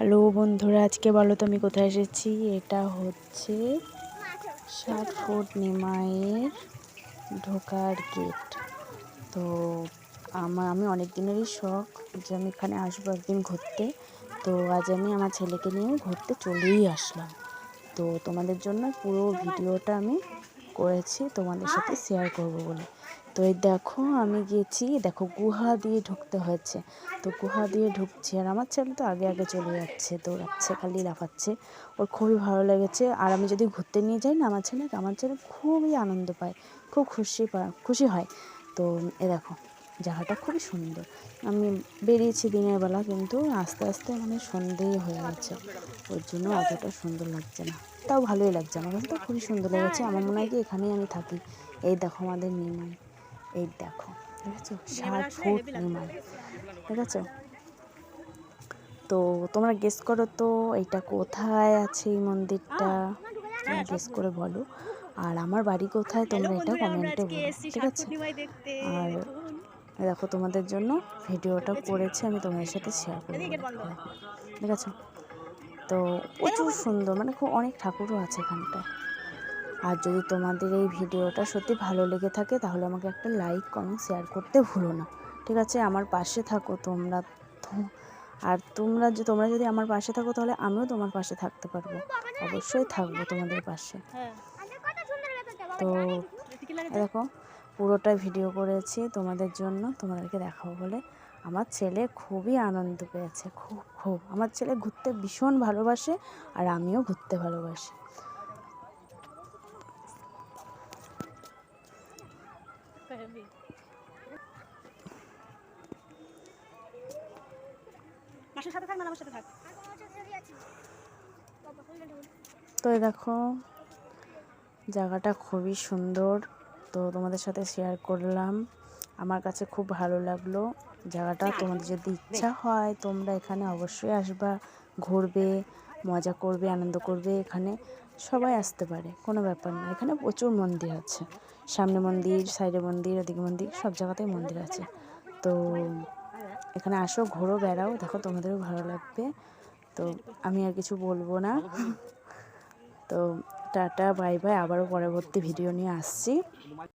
Hello বন্ধুরা, আজকে বলো তো আমি কোথায় এসেছি। এটা হচ্ছে 60 ফুট নিমাইয়ের ঢোকার গেট। তো আমি অনেক দিনেরই শখ যে আমি এখানে আসবো একদিন ঘুরতে। তো আজ আমি আমার ছেলেকে নিয়ে ঘুরতে চলেই আসলাম। তো তোমাদের জন্য পুরো ভিডিওটা আমি করেছি তোমাদের সাথে শেয়ার করব বলে। তো এই দেখো আমি গেছি, দেখো গুহা দিয়ে ঢুকতে হয়েছে। তো গুহা দিয়ে ঢুকছি আর আমার ছেলে তো আগে আগে চলে যাচ্ছে, দৌড়াচ্ছে, খালি লাফাচ্ছে। ওর খুবই ভালো লেগেছে। আর আমি যদি ঘুরতে নিয়ে যাই না আমার ছেলে খুবই আনন্দ পায়, খুব খুশি হয়। তো এ দেখো জায়গাটা খুবই সুন্দর। আমি বেরিয়েছি দিনের বেলা, কিন্তু আস্তে আস্তে মানে সন্ধেই হয়ে গেছে, ওর জন্য অতটা সুন্দর লাগছে না। তাও ভালোই লাগছে, আমার কাছে তো খুবই সুন্দর লেগেছে। আমার মনে হয় কি এখানেই আমি থাকি। এই দেখো আমাদের নিমাই, এই দেখো, দেখেছো 60 ফুট নিমাই, দেখেছো? তো তোমরা গেস করো তো এটা কোথায় আছে এই মন্দিরটা, তোমরা গেস করে বলো। আর আমার বাড়ি কোথায় তোমরা এটা কমেন্টে বলো, ঠিক আছে? আর দেখো তোমাদের জন্য ভিডিওটা করেছি আমি তোমাদের সাথে শেয়ার করবো, ঠিক আছে? তো প্রচুর সুন্দর, মানে খুব অনেক ঠাকুরও আছে এখানটায়। আর যদি তোমাদের এই ভিডিওটা সত্যি ভালো লেগে থাকে তাহলে আমাকে একটা লাইক কমেন্ট শেয়ার করতে ভুলো না, ঠিক আছে? আমার পাশে থাকো তোমরা। আর তোমরা যদি আমার পাশে থাকো তাহলে আমিও তোমার পাশে থাকতে পারবো, অবশ্যই থাকবো তোমাদের পাশে। তো দেখো পুরোটা ভিডিও করেছি তোমাদের জন্য, তোমাদেরকে দেখাবো বলে। আমার ছেলে খুবই আনন্দ পেয়েছে, খুব আমার ছেলে ঘুরতে ভীষণ ভালোবাসে, আর আমিও ঘুরতে ভালোবাসি। তো দেখো জায়গাটা খুবই সুন্দর, তো তোমাদের সাথে শেয়ার করলাম। আমার কাছে খুব ভালো লাগলো জায়গাটা। তোমাদের যদি ইচ্ছা হয় তোমরা এখানে অবশ্যই আসবা, ঘুরবে, মজা করবে, আনন্দ করবে। এখানে সবাই আসতে পারে, কোনো ব্যাপার না। এখানে প্রচুর মন্দির আছে, সামনে মন্দির, সাইডে মন্দির, ওদিকে মন্দির, সব জায়গাতেই মন্দির আছে। তো এখানে আসো, ঘোরো, বেড়াও, দেখো তোমাদেরও ভালো লাগবে। তো আমি আর কিছু বলবো না। তো টাটা, বাই বাই, আবারও পরবর্তী ভিডিও নিয়ে আসছি।